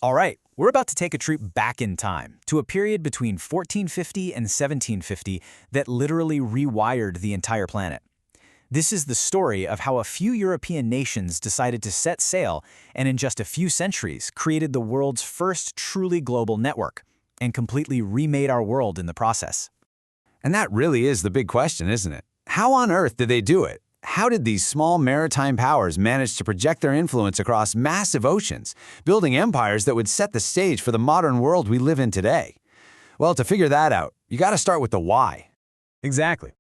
All right, we're about to take a trip back in time to a period between 1450 and 1750 that literally rewired the entire planet. This is the story of how a few European nations decided to set sail and in just a few centuries created the world's first truly global network and completely remade our world in the process. And that really is the big question, isn't it? How on earth did they do it? How did these small maritime powers manage to project their influence across massive oceans, building empires that would set the stage for the modern world we live in today? Well, to figure that out, you got to start with the why. Exactly.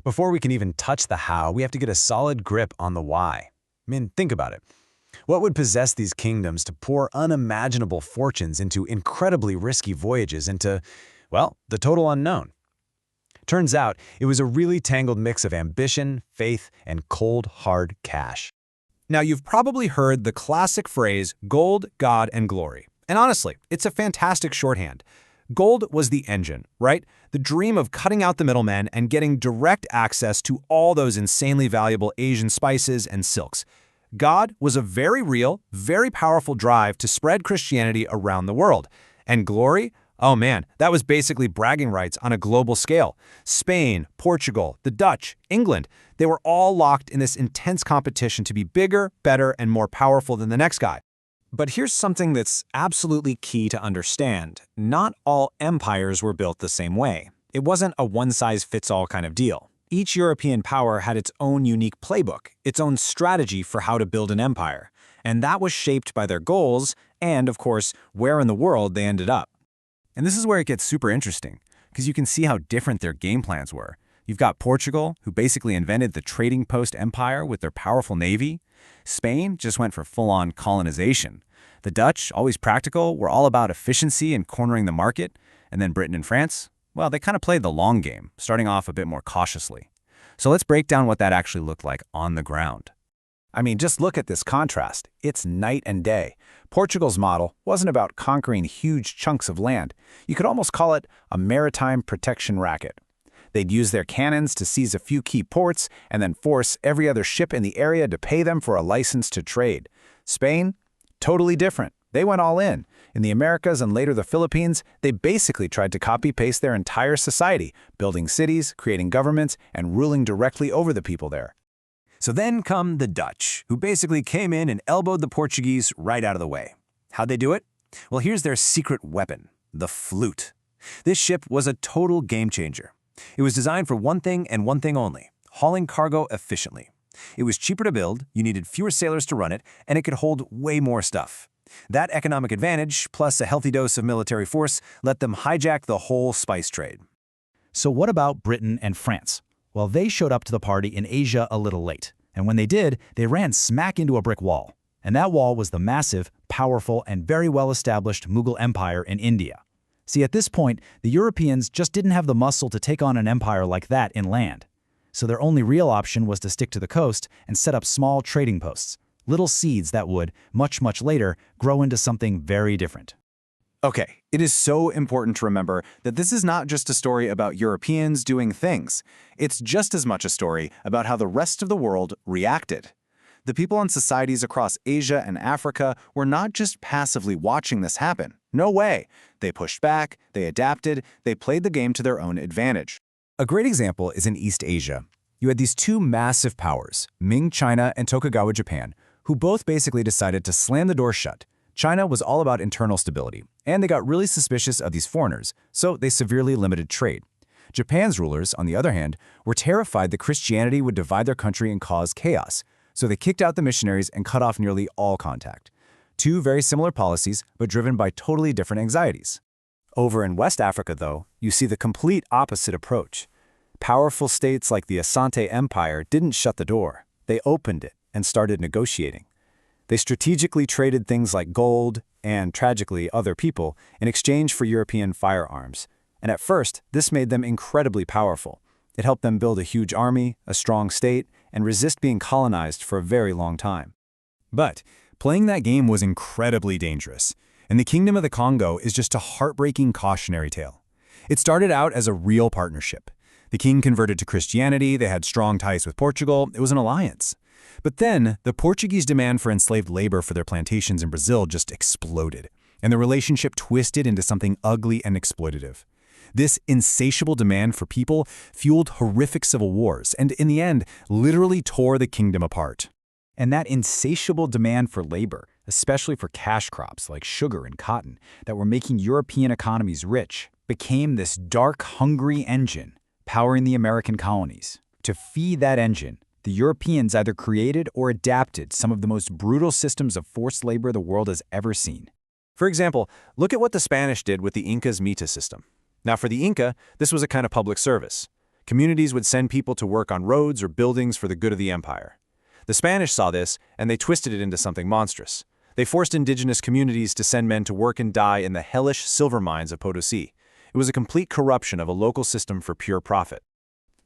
Before we can even touch the how, we have to get a solid grip on the why. I mean, think about it. What would possess these kingdoms to pour unimaginable fortunes into incredibly risky voyages into, well, the total unknown? Turns out, it was a really tangled mix of ambition, faith, and cold, hard cash. Now, you've probably heard the classic phrase, gold, God, and glory. And honestly, it's a fantastic shorthand. Gold was the engine, right? The dream of cutting out the middlemen and getting direct access to all those insanely valuable Asian spices and silks. God was a very real, very powerful drive to spread Christianity around the world. And glory? Oh man, that was basically bragging rights on a global scale. Spain, Portugal, the Dutch, England, they were all locked in this intense competition to be bigger, better, and more powerful than the next guy. But here's something that's absolutely key to understand. Not all empires were built the same way. It wasn't a one-size-fits-all kind of deal. Each European power had its own unique playbook, its own strategy for how to build an empire. And that was shaped by their goals and, of course, where in the world they ended up. And this is where it gets super interesting, because you can see how different their game plans were. You've got Portugal, who basically invented the trading post empire with their powerful navy. Spain just went for full-on colonization. The Dutch, always practical, were all about efficiency and cornering the market. And then Britain and France, well, they kind of played the long game, starting off a bit more cautiously. So let's break down what that actually looked like on the ground. I mean, just look at this contrast. It's night and day. Portugal's model wasn't about conquering huge chunks of land. You could almost call it a maritime protection racket. They'd use their cannons to seize a few key ports and then force every other ship in the area to pay them for a license to trade. Spain? Totally different. They went all in. In the Americas and later the Philippines, they basically tried to copy-paste their entire society, building cities, creating governments, and ruling directly over the people there. So then come the Dutch, who basically came in and elbowed the Portuguese right out of the way. How'd they do it? Well, here's their secret weapon, the flute. This ship was a total game changer. It was designed for one thing and one thing only, hauling cargo efficiently. It was cheaper to build, you needed fewer sailors to run it, and it could hold way more stuff. That economic advantage, plus a healthy dose of military force, let them hijack the whole spice trade. So what about Britain and France? Well, they showed up to the party in Asia a little late. And when they did, they ran smack into a brick wall. And that wall was the massive, powerful, and very well-established Mughal Empire in India. See, at this point, the Europeans just didn't have the muscle to take on an empire like that inland. So their only real option was to stick to the coast and set up small trading posts, little seeds that would, much, much later, grow into something very different. Okay, it is so important to remember that this is not just a story about Europeans doing things. It's just as much a story about how the rest of the world reacted. The people and societies across Asia and Africa were not just passively watching this happen. No way. They pushed back, they adapted, they played the game to their own advantage. A great example is in East Asia. You had these two massive powers, Ming China and Tokugawa Japan, who both basically decided to slam the door shut. China was all about internal stability, and they got really suspicious of these foreigners, so they severely limited trade. Japan's rulers, on the other hand, were terrified that Christianity would divide their country and cause chaos, so they kicked out the missionaries and cut off nearly all contact. Two very similar policies, but driven by totally different anxieties. Over in West Africa, though, you see the complete opposite approach. Powerful states like the Asante Empire didn't shut the door. They opened it and started negotiating. They strategically traded things like gold and, tragically, other people in exchange for European firearms. And at first, this made them incredibly powerful. It helped them build a huge army, a strong state, and resist being colonized for a very long time. But playing that game was incredibly dangerous, and the Kingdom of the Congo is just a heartbreaking cautionary tale. It started out as a real partnership. The king converted to Christianity, they had strong ties with Portugal, it was an alliance. But then, the Portuguese demand for enslaved labor for their plantations in Brazil just exploded. and the relationship twisted into something ugly and exploitative. This insatiable demand for people fueled horrific civil wars and, in the end, literally tore the kingdom apart. And that insatiable demand for labor, especially for cash crops like sugar and cotton that were making European economies rich, became this dark, hungry engine powering the American colonies. To feed that engine, the Europeans either created or adapted some of the most brutal systems of forced labor the world has ever seen. For example, look at what the Spanish did with the Inca's Mita system. Now, for the Inca, this was a kind of public service. Communities would send people to work on roads or buildings for the good of the empire. The Spanish saw this, and they twisted it into something monstrous. They forced indigenous communities to send men to work and die in the hellish silver mines of Potosí. It was a complete corruption of a local system for pure profit.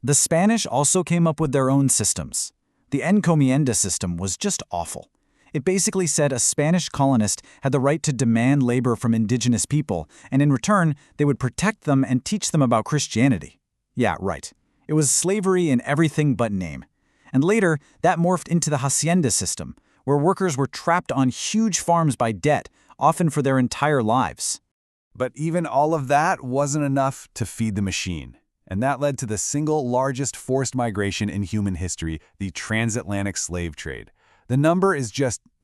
The Spanish also came up with their own systems. The encomienda system was just awful. It basically said a Spanish colonist had the right to demand labor from indigenous people, and in return, they would protect them and teach them about Christianity. Yeah, right. It was slavery in everything but name. And later, that morphed into the hacienda system, where workers were trapped on huge farms by debt, often for their entire lives. But even all of that wasn't enough to feed the machine. And that led to the single largest forced migration in human history, the transatlantic slave trade. The number is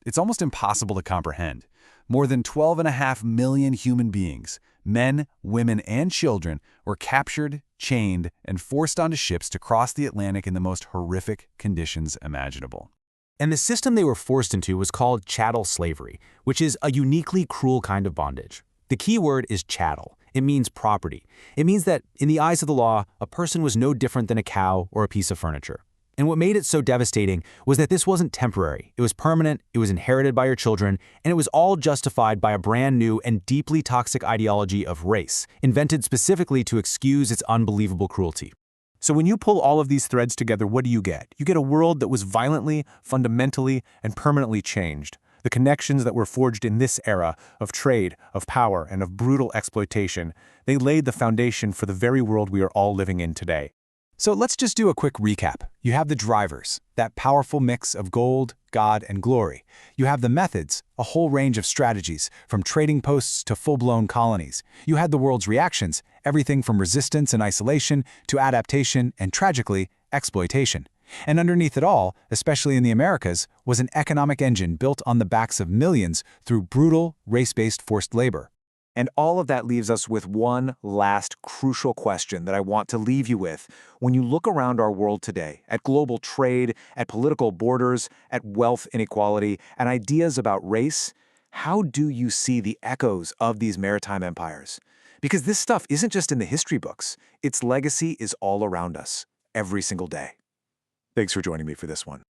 it's almost impossible to comprehend. More than 12.5 million human beings, men, women, and children, were captured, chained, and forced onto ships to cross the Atlantic in the most horrific conditions imaginable. And the system they were forced into was called chattel slavery, which is a uniquely cruel kind of bondage. The key word is chattel. It means property. It means that, in the eyes of the law, a person was no different than a cow or a piece of furniture. And what made it so devastating was that this wasn't temporary. It was permanent, it was inherited by your children, and it was all justified by a brand new and deeply toxic ideology of race, invented specifically to excuse its unbelievable cruelty. So when you pull all of these threads together, what do you get? You get a world that was violently, fundamentally, and permanently changed. The connections that were forged in this era of trade, of power, and of brutal exploitation, they laid the foundation for the very world we are all living in today. So let's just do a quick recap. You have the drivers, that powerful mix of gold, God, and glory. You have the methods, a whole range of strategies, from trading posts to full-blown colonies. You had the world's reactions, everything from resistance and isolation to adaptation and, tragically, exploitation. And underneath it all, especially in the Americas, was an economic engine built on the backs of millions through brutal, race-based forced labor. And all of that leaves us with one last crucial question that I want to leave you with. When you look around our world today, at global trade, at political borders, at wealth inequality, and ideas about race, how do you see the echoes of these maritime empires? Because this stuff isn't just in the history books. Its legacy is all around us, every single day. Thanks for joining me for this one.